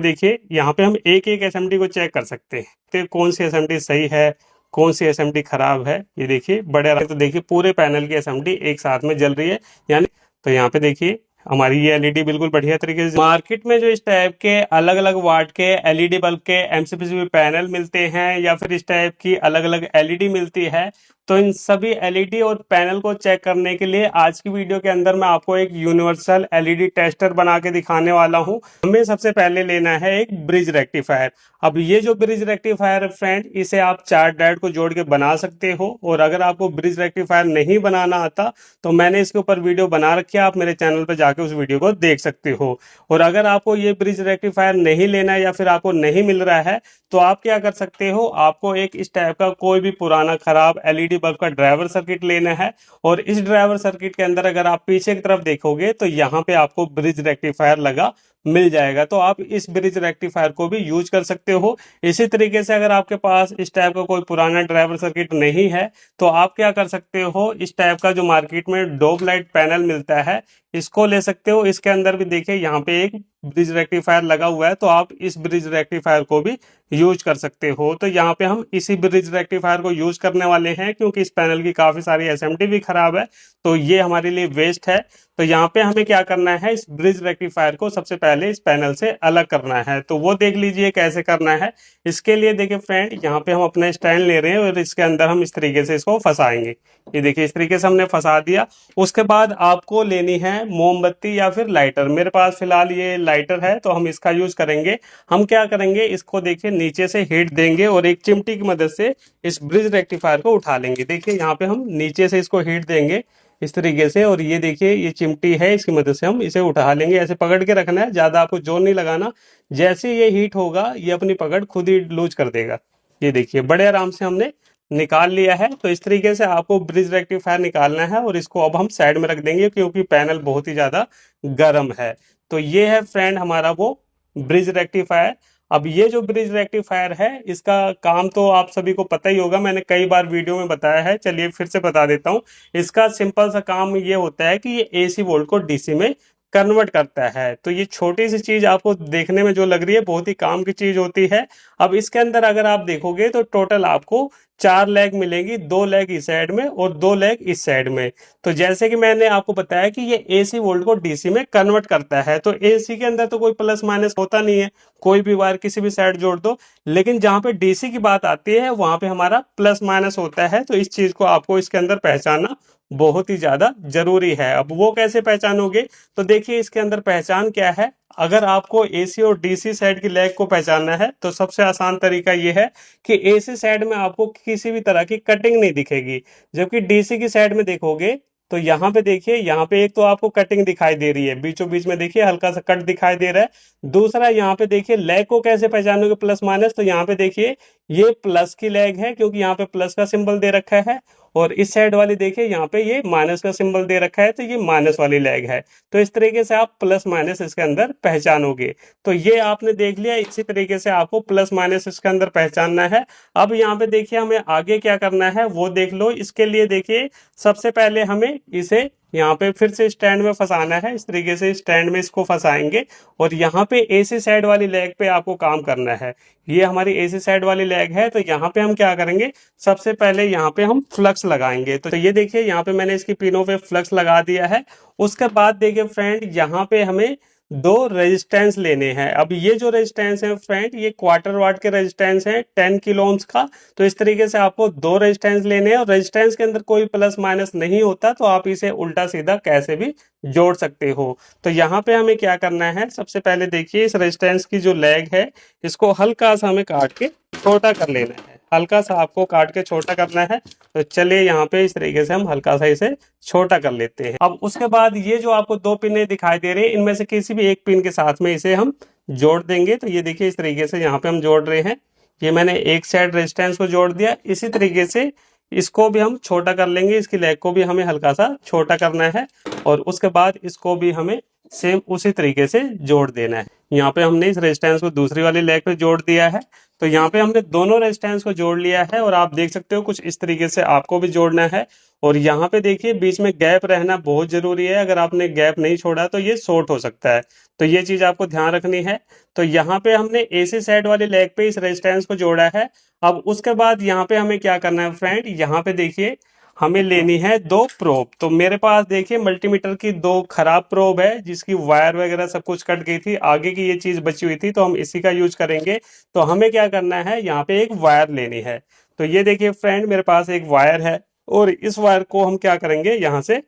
देखिए यहाँ पे हम एक एक एसएमडी को चेक कर सकते हैं तो कौन सी एसएमडी सही है, कौन सी एसएमडी खराब है। ये देखिए बड़े आराम से, तो देखिए पूरे पैनल की एसएमडी एक साथ में जल रही है यानी। तो यहाँ पे देखिए हमारी ये एलईडी बिल्कुल बढ़िया तरीके से। मार्केट में जो इस टाइप के अलग अलग वाट के एलईडी बल्ब के एमसीपीसीबी पैनल मिलते हैं या फिर इस टाइप की अलग अलग एलईडी मिलती है, तो इन सभी एलईडी और पैनल को चेक करने के लिए आज की वीडियो के अंदर मैं आपको एक यूनिवर्सल एलईडी टेस्टर बना के दिखाने वाला हूं। हमें सबसे पहले लेना है एक ब्रिज रेक्टिफायर। अब ये जो ब्रिज रेक्टिफायर है फ्रेंड, इसे आप 4 डायोड को जोड़ के बना सकते हो, और अगर आपको ब्रिज रेक्टिफायर नहीं बनाना आता तो मैंने इसके ऊपर वीडियो बना रखी है, आप मेरे चैनल पर जाके उस वीडियो को देख सकते हो। और अगर आपको ये ब्रिज रेक्टिफायर नहीं लेना है या फिर आपको नहीं मिल रहा है तो आप क्या कर सकते हो, आपको एक इस टाइप का कोई भी पुराना खराब एलईडी बल्ब का ड्राइवर सर्किट लेना है। और इस ड्राइवर सर्किट के अंदर अगर आप पीछे की तरफ देखोगे तो यहाँ पे आपको ब्रिज रेक्टिफायर लगा मिल जाएगा, तो आप इस ब्रिज रेक्टिफायर को भी यूज कर सकते हो। इसी तरीके से अगर आपके पास इस टाइप का कोई पुराना ड्राइवर सर्किट नहीं है तो आप क्या कर सकते हो, इस टाइप का जो मार्केट में डोप लाइट पैनल मिलता है इसको ले सकते हो। इसके अंदर भी देखिए यहाँ पे एक ब्रिज रेक्टिफायर लगा हुआ है, तो आप इस ब्रिज रेक्टिफायर को भी यूज कर सकते हो। तो यहाँ पे हम इसी ब्रिज रेक्टिफायर को यूज करने वाले हैं क्योंकि इस पैनल की काफी सारी एसएमटी भी खराब है, तो ये हमारे लिए वेस्ट है। तो यहाँ पे हमें क्या करना है, इस ब्रिज रेक्टिफायर को सबसे पहले इस पैनल से अलग करना है, तो वो देख लीजिए कैसे करना है। इसके लिए देखिए फ्रेंड, यहाँ पे हम अपना स्टैंड ले रहे हैं और इसके अंदर हम इस तरीके से इसको फंसाएंगे। ये देखिए इस तरीके से हमने फंसा दिया। उसके बाद आपको लेनी है मोमबत्ती या फिर लाइटर। मेरे पास फिलहाल ये लाइटर है तो हम इसका यूज करेंगे। हम क्या करेंगे, इसको देखिए नीचे से हीट देंगे और एक चिमटी की मदद से इस ब्रिज रेक्टिफायर को उठा लेंगे। देखिए यहाँ पे हम नीचे से इसको हीट देंगे इस तरीके से, और ये देखिए ये चिमटी है, इसकी मदद से हम इसे उठा लेंगे। ऐसे पकड़ के रखना है, ज्यादा आपको जोर नहीं लगाना। जैसे ये हीट होगा ये अपनी पकड़ खुद ही लूज कर देगा। ये देखिए बड़े आराम से हमने निकाल लिया है। तो इस तरीके से आपको ब्रिज रेक्टिफायर निकालना है और इसको अब हम साइड में रख देंगे क्योंकि पैनल बहुत ही ज्यादा गर्म है। तो ये है फ्रेंड हमारा वो ब्रिज रेक्टिफायर। अब ये जो ब्रिज रेक्टिफायर है इसका काम तो आप सभी को पता ही होगा, मैंने कई बार वीडियो में बताया है, चलिए फिर से बता देता हूँ। इसका सिंपल सा काम ये होता है कि ये एसी वोल्ट को डीसी में कन्वर्ट करता है। तो ये छोटी सी चीज आपको देखने में जो लग रही है बहुत ही काम की चीज होती है। अब इसके अंदर अगर आप देखोगे तो टोटल आपको 4 लेग मिलेंगी, 2 लेग इस साइड में और 2 लेग इस साइड में। तो जैसे कि मैंने आपको बताया कि ये एसी वोल्ट को डीसी में कन्वर्ट करता है, तो एसी के अंदर तो कोई प्लस माइनस होता नहीं है, कोई भी वायर किसी भी साइड जोड़ दो। लेकिन जहां पे डीसी की बात आती है वहां पे हमारा प्लस माइनस होता है, तो इस चीज को आपको इसके अंदर पहचानना बहुत ही ज्यादा जरूरी है। अब वो कैसे पहचानोगे, तो देखिए इसके अंदर पहचान क्या है। अगर आपको एसी और डीसी साइड की लेग को पहचानना है तो सबसे आसान तरीका यह है कि एसी साइड में आपको किसी भी तरह की कटिंग नहीं दिखेगी, जबकि डीसी की साइड में देखोगे तो यहाँ पे देखिए, यहाँ पे एक तो आपको कटिंग दिखाई दे रही है, बीचों बीच में देखिए हल्का सा कट दिखाई दे रहा है। दूसरा यहाँ पे देखिए लेग को कैसे पहचानोगे प्लस माइनस, तो यहाँ पे देखिए ये प्लस की लेग है क्योंकि यहाँ पे प्लस का सिंबल दे रखा है, और इस साइड वाली देखिए यहाँ पे ये माइनस का सिंबल दे रखा है, तो ये माइनस वाली लेग है। तो इस तरीके से आप प्लस माइनस इसके अंदर पहचानोगे। तो ये आपने देख लिया, इसी तरीके से आपको प्लस माइनस इसके अंदर पहचानना है। अब यहाँ पे देखिए हमें आगे क्या करना है वो देख लो। इसके लिए देखिए सबसे पहले हमें इसे यहाँ पे फिर से स्टैंड में फंसाना है। इस तरीके से स्टैंड में इसको फंसाएंगे और यहाँ पे एसी साइड वाली लेग पे आपको काम करना है। ये हमारी एसी साइड वाली लेग है, तो यहाँ पे हम क्या करेंगे, सबसे पहले यहाँ पे हम फ्लक्स लगाएंगे। तो ये देखिए यहाँ पे मैंने इसकी पिनों पे फ्लक्स लगा दिया है। उसके बाद देखिए फ्रेंड यहाँ पे हमें 2 रेजिस्टेंस लेने हैं। अब ये जो रेजिस्टेंस है फ्रेंड, ये क्वार्टर वाट के रेजिस्टेंस है 10 किलो ओम्स का। तो इस तरीके से आपको 2 रेजिस्टेंस लेने हैं, और रेजिस्टेंस के अंदर कोई प्लस माइनस नहीं होता, तो आप इसे उल्टा सीधा कैसे भी जोड़ सकते हो। तो यहाँ पे हमें क्या करना है, सबसे पहले देखिए इस रेजिस्टेंस की जो लेग है इसको हल्का सा हमें काट के छोटा कर लेना है। हल्का सा आपको काट के छोटा करना है। तो चलिए यहाँ पे इस तरीके से हम हल्का सा इसे छोटा कर लेते हैं। अब उसके बाद ये जो आपको 2 पिनें दिखाई दे रही है, इनमें से किसी भी एक पिन के साथ में इसे हम जोड़ देंगे। तो ये देखिए इस तरीके से यहाँ पे हम जोड़ रहे हैं। ये मैंने एक साइड रेजिस्टेंस को जोड़ दिया। इसी तरीके से इसको भी हम छोटा कर लेंगे, इसकी लेग को भी हमें हल्का सा छोटा करना है, और उसके बाद इसको भी हमें सेम उसी तरीके से जोड़ देना है। यहाँ पे हमने इस रेजिस्टेंस को दूसरी वाली लेग पे जोड़ दिया है। तो यहाँ पे हमने दोनों रेजिस्टेंस को जोड़ लिया है और आप देख सकते हो कुछ इस तरीके से आपको भी जोड़ना है। और यहाँ पे देखिए बीच में गैप रहना बहुत जरूरी है, अगर आपने गैप नहीं छोड़ा तो ये शॉर्ट हो सकता है, तो ये चीज आपको ध्यान रखनी है। तो यहाँ पे हमने एसी साइड वाली लेग पे इस रेजिस्टेंस को जोड़ा है। अब उसके बाद यहाँ पे हमें क्या करना है फ्रेंड, यहाँ पे देखिए हमें लेनी है दो प्रोब। तो मेरे पास देखिए मल्टीमीटर की दो खराब प्रोब है जिसकी वायर वगैरह सब कुछ कट गई थी, आगे की ये चीज बची हुई थी, तो हम इसी का यूज करेंगे। तो हमें क्या करना है, यहाँ पे एक वायर लेनी है। तो ये देखिए फ्रेंड मेरे पास एक वायर है और इस वायर को हम क्या करेंगे, यहाँ से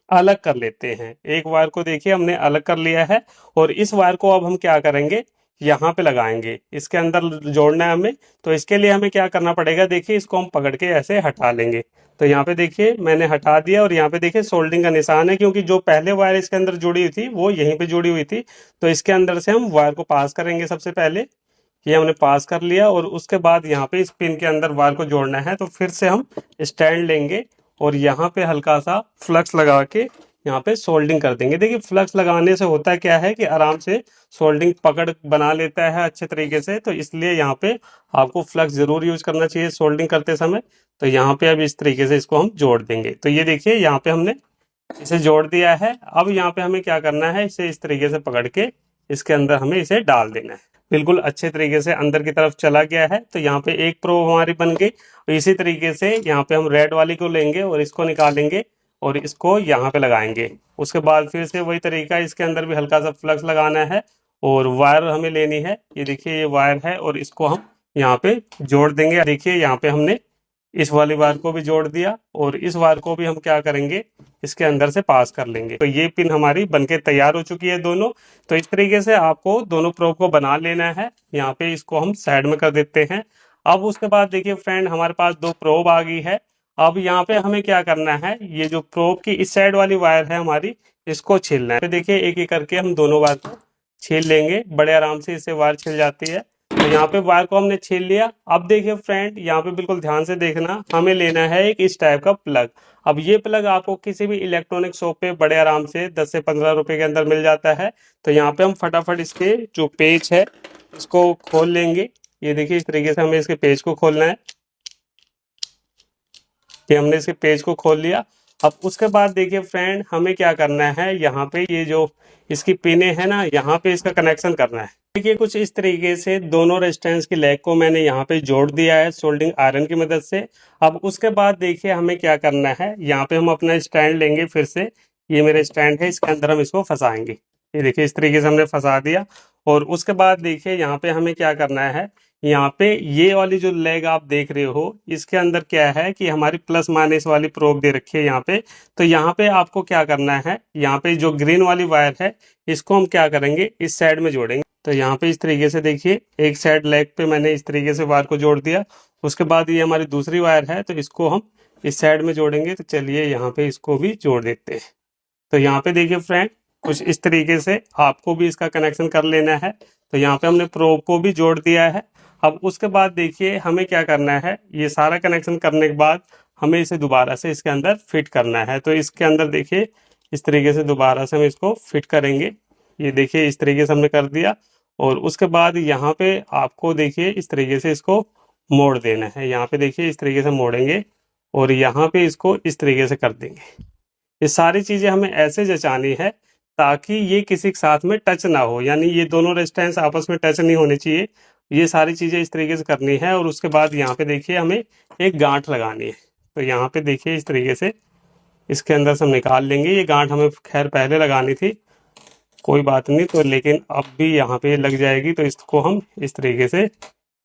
अलग कर लेते हैं। एक वायर को देखिए हमने अलग कर लिया है और इस वायर को अब हम क्या करेंगे, यहाँ पे लगाएंगे, इसके अंदर जोड़ना है हमें। तो इसके लिए हमें क्या करना पड़ेगा, देखिए इसको हम पकड़ के ऐसे हटा लेंगे। तो यहाँ पे देखिए मैंने हटा दिया और यहाँ पे देखिए सोल्डिंग का निशान है, क्योंकि जो पहले वायर इसके अंदर जुड़ी हुई थी वो यहीं पे जुड़ी हुई थी। तो इसके अंदर से हम वायर को पास करेंगे सबसे पहले। ये हमने पास कर लिया और उसके बाद यहाँ पे इस पिन के अंदर वायर को जोड़ना है। तो फिर से हम स्टैंड लेंगे और यहाँ पे हल्का सा फ्लक्स लगा के यहाँ पे सोल्डिंग कर देंगे। देखिए फ्लक्स लगाने से होता क्या है कि आराम से सोल्डिंग पकड़ बना लेता है अच्छे तरीके से, तो इसलिए यहाँ पे आपको फ्लक्स जरूर यूज करना चाहिए सोल्डिंग करते समय। तो यहाँ पे अब इस तरीके से इसको हम जोड़ देंगे। तो ये देखिए यहाँ पे हमने इसे जोड़ दिया है। अब यहाँ पे हमें क्या करना है, इसे इस तरीके से पकड़ के इसके अंदर हमें इसे डाल देना है। बिल्कुल अच्छे तरीके से अंदर की तरफ चला गया है। तो यहाँ पे एक प्रोब हमारी बन गई। तो इसी तरीके से यहाँ पे हम रेड वाली को लेंगे और इसको निकालेंगे और इसको यहाँ पे लगाएंगे। उसके बाद फिर से वही तरीका, इसके अंदर भी हल्का सा फ्लक्स लगाना है और वायर हमें लेनी है। ये देखिए ये वायर है और इसको हम यहाँ पे जोड़ देंगे। देखिए यहाँ पे हमने इस वाली वायर को भी जोड़ दिया और इस वायर को भी हम क्या करेंगे, इसके अंदर से पास कर लेंगे। तो ये पिन हमारी बनके तैयार हो चुकी है दोनों। तो इस तरीके से आपको दोनों प्रोब को बना लेना है। यहाँ पे इसको हम साइड में कर देते हैं। अब उसके बाद देखिए फ्रेंड हमारे पास दो प्रोब आ गई है। अब यहाँ पे हमें क्या करना है, ये जो प्रोब की इस साइड वाली वायर है हमारी, इसको छीलना है। तो देखिए एक एक करके हम दोनों वायर को छील लेंगे, बड़े आराम से इससे वायर छिल जाती है। तो यहाँ पे वायर को हमने छील लिया। अब देखिए फ्रेंड यहाँ पे बिल्कुल ध्यान से देखना, हमें लेना है एक इस टाइप का प्लग। अब ये प्लग आपको किसी भी इलेक्ट्रॉनिक शॉप पे बड़े आराम से 10 से 15 रुपए के अंदर मिल जाता है। तो यहाँ पे हम फटाफट इसके जो पेज है इसको खोल लेंगे। ये देखिए इस तरीके से हमें इसके पेज को खोलना है। कि हमने इसके पेज को खोल लिया। अब उसके बाद देखिए फ्रेंड हमें क्या करना है, यहाँ पे ये जो इसकी पिने है ना, यहाँ पे इसका कनेक्शन करना है। देखिए कुछ इस तरीके से दोनों रेजिस्टेंस की लेग को मैंने यहाँ पे जोड़ दिया है सोल्डिंग आयरन की मदद से। अब उसके बाद देखिए हमें क्या करना है, यहाँ पे हम अपना स्टैंड लेंगे। फिर से ये मेरा स्टैंड है, इसके अंदर हम इसको फंसाएंगे। ये देखिए इस तरीके से हमने फंसा दिया। और उसके बाद देखिए यहाँ पे हमें क्या करना है, यहाँ पे ये वाली जो लेग आप देख रहे हो इसके अंदर क्या है कि हमारी प्लस माइनस वाली प्रोब दे रखी है यहाँ पे। तो यहाँ पे आपको क्या करना है, यहाँ पे जो ग्रीन वाली वायर है इसको हम क्या करेंगे, इस साइड में जोड़ेंगे। तो यहाँ पे इस तरीके से देखिए एक साइड लेग पे मैंने इस तरीके से वायर को जोड़ दिया। उसके बाद ये हमारी दूसरी वायर है तो इसको हम इस साइड में जोड़ेंगे। तो चलिए यहाँ पे इसको भी जोड़ देते हैं। तो यहाँ पे देखिए फ्रेंड कुछ इस तरीके से आपको भी इसका कनेक्शन कर लेना है। तो यहाँ पे हमने प्रोब को भी जोड़ दिया है। अब उसके बाद देखिए हमें क्या करना है, ये सारा कनेक्शन करने के बाद हमें इसे दोबारा से इसके अंदर फिट करना है। तो इसके अंदर देखिए इस तरीके से दोबारा से हम इसको फिट करेंगे। ये देखिए इस तरीके से हमने कर दिया। और उसके बाद यहाँ पे आपको देखिए इस तरीके से इसको मोड़ देना है। यहाँ पे देखिए इस तरीके से मोड़ेंगे और यहाँ पे इसको इस तरीके से कर देंगे। ये सारी चीजें हमें ऐसे जचानी है ताकि ये किसी के साथ में टच ना हो, यानी ये दोनों रेजिस्टेंस आपस में टच नहीं होने चाहिए। ये सारी चीजें इस तरीके से करनी है। और उसके बाद यहाँ पे देखिए हमें एक गांठ लगानी है। तो यहाँ पे देखिए इस तरीके से इसके अंदर से हम निकाल लेंगे। ये गांठ हमें खैर पहले लगानी थी, कोई बात नहीं, तो लेकिन अब भी यहाँ पे लग जाएगी। तो इसको हम इस तरीके से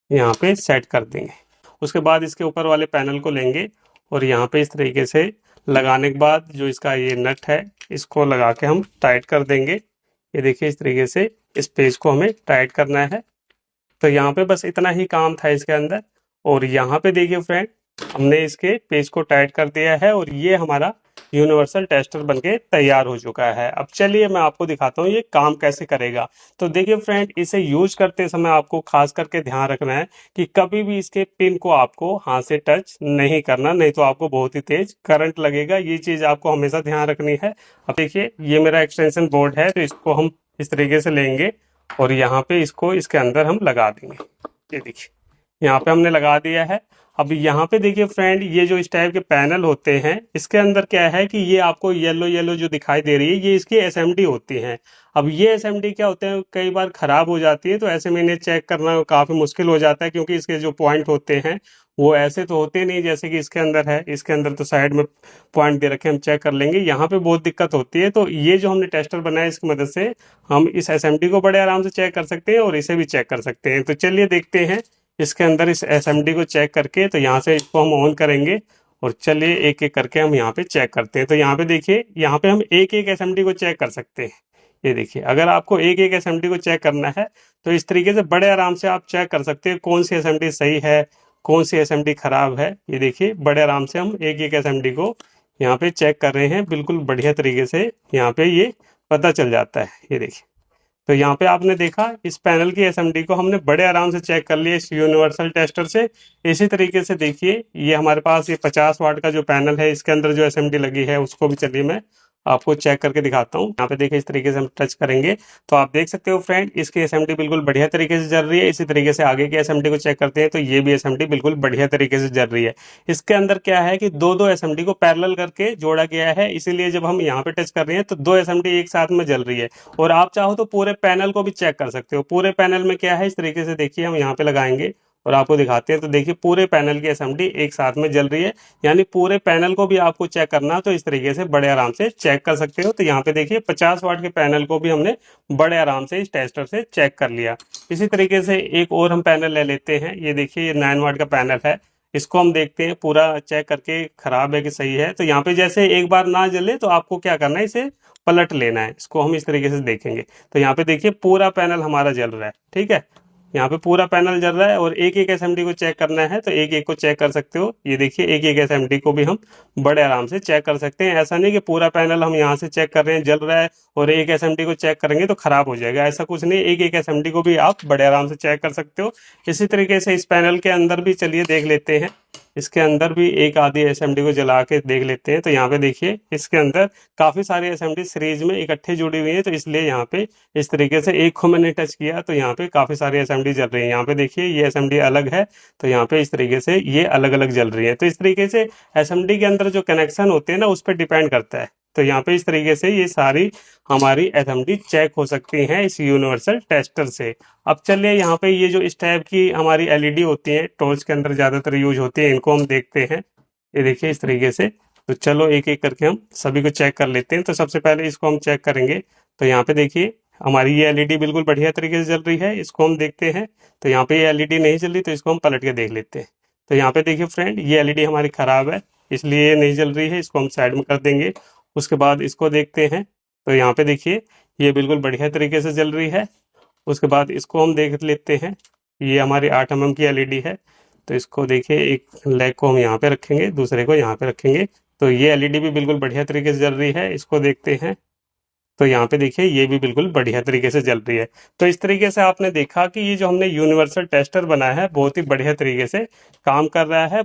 यहाँ पे सेट कर देंगे। उसके बाद इसके ऊपर वाले पैनल को लेंगे और यहाँ पे इस तरीके से लगाने के बाद जो इसका ये नट है इसको लगा के हम टाइट कर देंगे। ये देखिए इस तरीके से इस पेज को हमें टाइट करना है। तो यहाँ पे बस इतना ही काम था इसके अंदर। और यहाँ पे देखिए फ्रेंड हमने इसके पेज को टाइट कर दिया है और ये हमारा यूनिवर्सल टेस्टर बनके तैयार हो चुका है। अब चलिए मैं आपको दिखाता हूँ ये काम कैसे करेगा। तो देखिए फ्रेंड, इसे यूज करते समय आपको खास करके ध्यान रखना है कि कभी भी इसके पिन को आपको हाथ से टच नहीं करना, नहीं तो आपको बहुत ही तेज करंट लगेगा। ये चीज आपको हमेशा ध्यान रखनी है। अब देखिए ये मेरा एक्सटेंशन बोर्ड है, तो इसको हम इस तरीके से लेंगे और यहाँ पे इसको इसके अंदर हम लगा देंगे। ये देखिए यहाँ पे हमने लगा दिया है। अब यहाँ पे देखिए फ्रेंड, ये जो इस टाइप के पैनल होते हैं, इसके अंदर क्या है कि ये आपको येलो येलो जो दिखाई दे रही है, ये इसकी एसएमडी होती है। अब ये एसएमडी क्या होते हैं, कई बार खराब हो जाती है, तो ऐसे में इन्हें चेक करना काफी मुश्किल हो जाता है, क्योंकि इसके जो पॉइंट होते हैं वो ऐसे तो होते नहीं जैसे कि इसके अंदर है। इसके अंदर तो साइड में पॉइंट दे रखे, हम चेक कर लेंगे। यहाँ पे बहुत दिक्कत होती है, तो ये जो हमने टेस्टर बनाया इसकी मदद से हम इस एसएमडी को बड़े आराम से चेक कर सकते हैं और इसे भी चेक कर सकते हैं। तो चलिए देखते हैं इसके अंदर इस एसएमडी को चेक करके। तो यहाँ से इसको हम ऑन करेंगे और चलिए एक एक करके हम यहाँ पे चेक करते हैं। तो यहाँ पे देखिए, यहाँ पे हम एक एक एसएमडी को चेक कर सकते हैं। ये देखिए, अगर आपको एक एक एसएमडी को चेक करना है तो इस तरीके से बड़े आराम से आप चेक कर सकते हैं कौन सी एसएमडी सही है, कौन सी एसएमडी खराब है। ये देखिए बड़े आराम से हम एक एक एसएमडी को यहाँ पे चेक कर रहे हैं, बिल्कुल बढ़िया तरीके से यहाँ पे ये पता चल जाता है। ये देखिए, तो यहाँ पे आपने देखा इस पैनल की एसएमडी को हमने बड़े आराम से चेक कर लिया इस यूनिवर्सल टेस्टर से। इसी तरीके से देखिए ये हमारे पास ये 50 वाट का जो पैनल है, इसके अंदर जो एसएमडी लगी है उसको भी चलिए मैं आपको चेक करके दिखाता हूँ। यहाँ पे देखिए इस तरीके से हम टच करेंगे तो आप देख सकते हो फ्रेंड, इसकी एसएमडी बिल्कुल बढ़िया तरीके से जल रही है। इसी तरीके से आगे की एसएमडी को चेक करते हैं तो ये भी एसएमडी बिल्कुल बढ़िया तरीके से जल रही है। इसके अंदर क्या है कि दो दो एसएमडी को पैरेलल करके जोड़ा गया है, इसीलिए जब हम यहाँ पे टच कर रहे हैं तो दो एसएमडी एक साथ में जल रही है। और आप चाहो तो पूरे पैनल को भी चेक कर सकते हो। पूरे पैनल में क्या है, इस तरीके से देखिए हम यहाँ पे लगाएंगे और आपको दिखाते हैं। तो देखिए पूरे पैनल की एसएमडी एक साथ में जल रही है, यानी पूरे पैनल को भी आपको चेक करना तो इस तरीके से बड़े आराम से चेक कर सकते हो। तो यहाँ पे देखिए 50 वाट के पैनल को भी हमने बड़े आराम से इस टेस्टर से चेक कर लिया। इसी तरीके से एक और हम पैनल ले लेते हैं। ये देखिए ये 9 वाट का पैनल है, इसको हम देखते हैं पूरा चेक करके खराब है कि सही है। तो यहाँ पे जैसे एक बार ना जले तो आपको क्या करना है, इसे पलट लेना है। इसको हम इस तरीके से देखेंगे तो यहाँ पे देखिए पूरा पैनल हमारा जल रहा है। ठीक है, यहाँ पे पूरा पैनल जल रहा है और एक एक एसएमडी को चेक करना है तो एक एक को चेक कर सकते हो। ये देखिए एक एक एसएमडी को भी हम बड़े आराम से चेक कर सकते हैं। ऐसा नहीं कि पूरा पैनल हम यहाँ से चेक कर रहे हैं जल रहा है और एक एसएमडी को चेक करेंगे तो खराब हो जाएगा, ऐसा कुछ नहीं। एक एक एसएमडी को भी आप बड़े आराम से चेक कर सकते हो। इसी तरीके से इस पैनल के अंदर भी चलिए देख लेते हैं। इसके अंदर भी एक आधी एसएमडी को जला के देख लेते हैं। तो यहाँ पे देखिए इसके अंदर काफी सारी एसएमडी सीरीज में इकट्ठे जुड़ी हुई है, तो इसलिए यहाँ पे इस तरीके से एक को मैंने टच किया तो यहाँ पे काफी सारी एसएमडी जल रही है। यहाँ पे देखिए ये एसएमडी अलग है, तो यहाँ पे इस तरीके से ये अलग अलग जल रही है। तो इस तरीके से एसएमडी के अंदर जो कनेक्शन होते हैं ना, उस पर डिपेंड करता है। तो यहाँ पे इस तरीके से ये सारी हमारी एसएमडी चेक हो सकती हैं इस यूनिवर्सल टेस्टर से। अब चलिए यहाँ पे ये जो इस टाइप की हमारी एलईडी होती है, टॉर्च के अंदर ज्यादातर यूज होती है, इनको हम देखते हैं। ये देखिए इस तरीके से। तो चलो एक एक करके हम सभी को चेक कर लेते हैं। तो सबसे पहले इसको हम चेक करेंगे। तो यहाँ पे देखिए हमारी ये एलईडी बिल्कुल बढ़िया तरीके से जल रही है, इसको हम देखते हैं। तो यहाँ पे ये एलईडी नहीं जल रही, तो इसको हम पलट के देख लेते हैं। तो यहाँ पे देखिए फ्रेंड, ये एलईडी हमारी खराब है, इसलिए ये नहीं जल रही है, इसको हम साइड में कर देंगे। उसके बाद इसको देखते हैं। तो यहाँ पे देखिए ये बिल्कुल बढ़िया तरीके से जल रही है। उसके बाद इसको हम देख लेते हैं। ये हमारी 8 mm की एलईडी है। तो इसको देखिए, एक लेग को हम यहाँ पे रखेंगे, दूसरे को यहाँ पे रखेंगे। तो ये एलईडी भी बिल्कुल बढ़िया तरीके से जल रही है, इसको देखते हैं। तो यहाँ पे देखिए ये भी बिल्कुल बढ़िया तरीके से जल रही है। तो इस तरीके से आपने देखा कि ये जो हमने यूनिवर्सल टेस्टर बनाया है बहुत ही बढ़िया तरीके से काम कर रहा है।